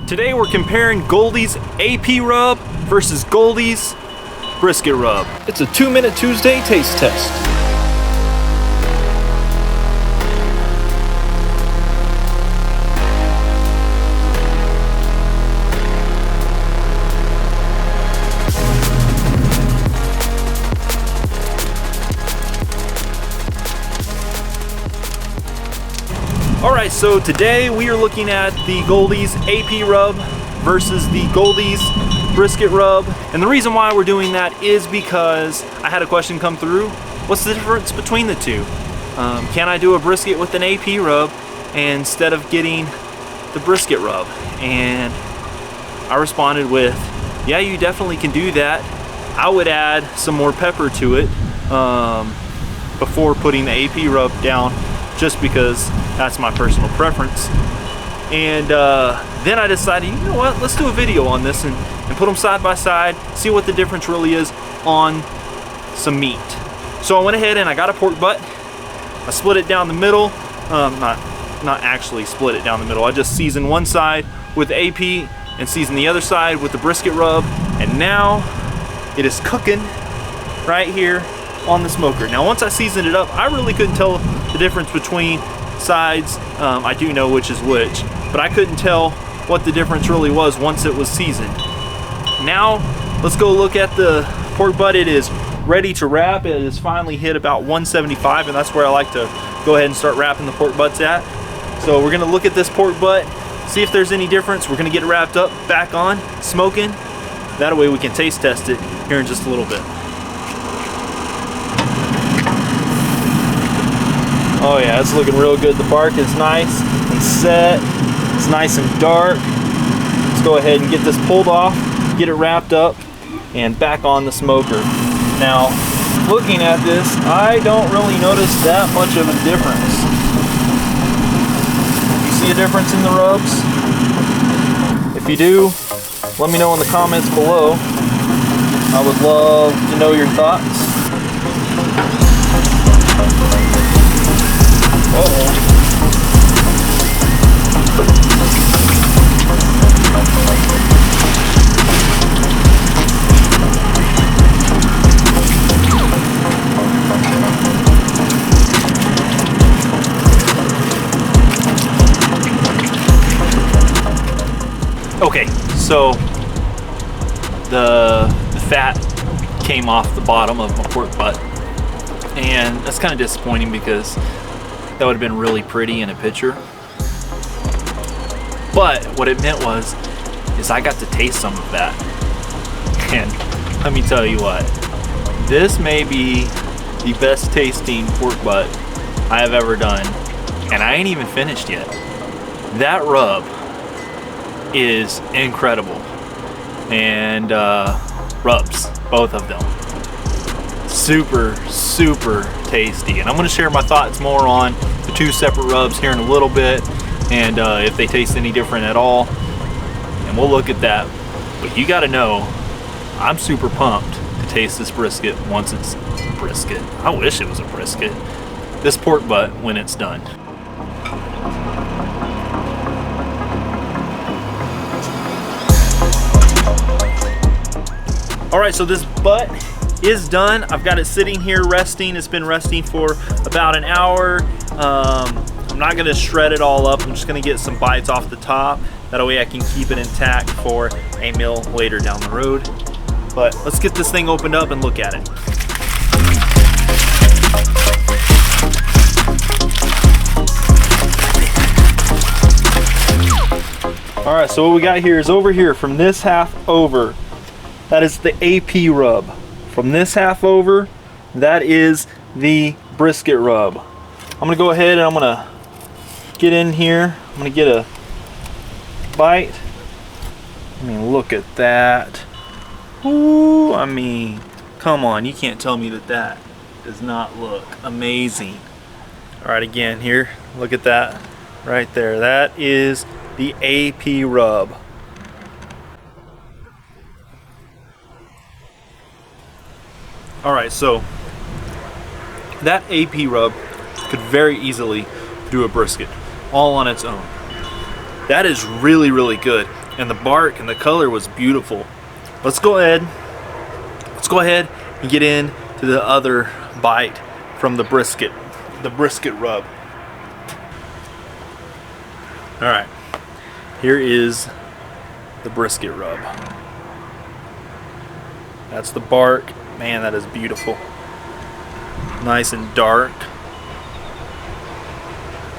Today we're comparing Goldee's AP rub versus Goldee's brisket rub. It's a 2-minute Tuesday taste test. Alright, so today we are looking at the Goldee's AP rub versus the Goldee's brisket rub. And the reason why we're doing that is because I had a question come through. What's the difference between the two? Can I do a brisket with an AP rub instead of getting the brisket rub? And I responded with, yeah, you definitely can do that. I would add some more pepper to it before putting the AP rub down, just because that's my personal preference. And then I decided, you know what, let's do a video on this and put them side by side, see what the difference really is on some meat. So I went ahead and I got a pork butt. I split it down the middle. Not actually split it down the middle. I just seasoned one side with AP and seasoned the other side with the brisket rub. And now it is cooking right here on the smoker. Now once I seasoned it up, I really couldn't tell the difference between sides. I do know which is which, but I couldn't tell what the difference really was once it was seasoned. Now let's go look at the pork butt. It is ready to wrap. It has finally hit about 175, and that's where I like to go ahead and start wrapping the pork butts at. So we're gonna look at this pork butt, see if there's any difference. We're gonna get it wrapped up, back on, smoking. That way we can taste test it here in just a little bit. Oh yeah, it's looking real good. The bark is nice and set. It's nice and dark. Let's go ahead and get this pulled off, get it wrapped up, and back on the smoker. Now, looking at this, I don't really notice that much of a difference. You see a difference in the rubs? If you do, let me know in the comments below. I would love to know your thoughts. Okay, so the fat came off the bottom of my pork butt, and that's kind of disappointing because that would have been really pretty in a picture. But what it meant is I got to taste some of that. And let me tell you what, this may be the best tasting pork butt I have ever done. And I ain't even finished yet. That rub is incredible. And rubs, both of them. Super, super tasty. And I'm gonna share my thoughts more on the two separate rubs here in a little bit, and if they taste any different at all, and we'll look at that. But you gotta know, I'm super pumped to taste this brisket once it's brisket. I wish it was a brisket. This pork butt when it's done. All right, so this butt is done. I've got it sitting here resting. It's been resting for about an hour. I'm not gonna shred it all up. I'm just gonna get some bites off the top. That way I can keep it intact for a meal later down the road. But let's get this thing opened up and look at it. All right, so what we got here is over here from this half over. That is the AP rub. From this half over, that is the brisket rub. I'm gonna go ahead and I'm gonna get in here. I'm gonna get a bite. I mean, look at that. Ooh, I mean, come on, you can't tell me that that does not look amazing. All right, again here, look at that right there. That is the AP rub. All right, so that AP rub could very easily do a brisket all on its own. That is really, really good. and the bark and the color was beautiful. Let's go ahead and get into the other bite from the brisket rub. All right, here is the brisket rub. That's the bark. Man, that is beautiful. Nice and dark.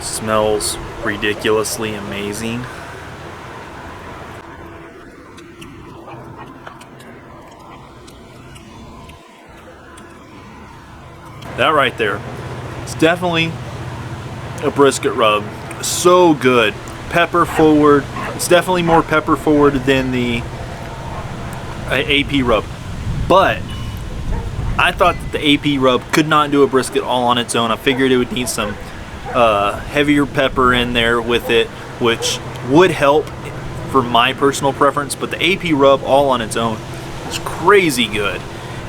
Smells ridiculously amazing. That right there, it's definitely a brisket rub. So good. Pepper forward. It's definitely more pepper forward than the AP rub. But I thought that the AP rub could not do a brisket all on its own. I figured it would need some heavier pepper in there with it, which would help for my personal preference. But the AP rub all on its own is crazy good.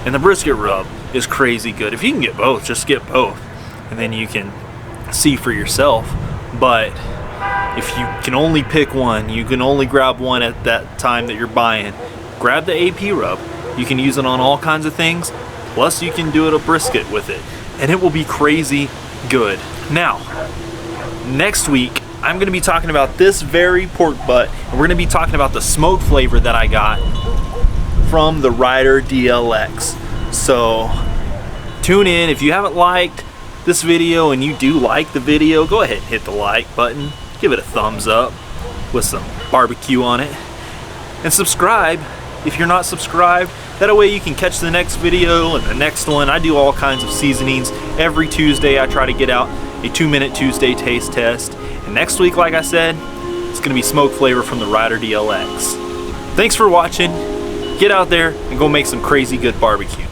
And the brisket rub is crazy good. If you can get both, just get both. And then you can see for yourself. But if you can only pick one, you can only grab one at that time that you're buying, grab the AP rub. You can use it on all kinds of things. Plus you can do it a brisket with it. And it will be crazy good. Now, next week, I'm going to be talking about this very pork butt. And we're going to be talking about the smoke flavor that I got from the Rider DLX. So tune in. If you haven't liked this video and you do like the video, go ahead and hit the like button. Give it a thumbs up with some barbecue on it. And subscribe if you're not subscribed. That way you can catch the next video and the next one. I do all kinds of seasonings. Every Tuesday I try to get out a 2-minute Tuesday taste test. And next week, like I said, it's going to be smoke flavor from the Rider DLX. Thanks for watching. Get out there and go make some crazy good barbecue.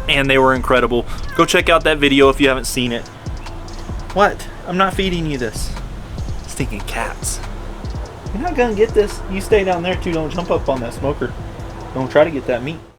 And they were incredible. Go check out that video if you haven't seen it. What? I'm not feeding you this. Stinking cats. You're not gonna get this. You stay down there too. Don't jump up on that smoker. Don't try to get that meat.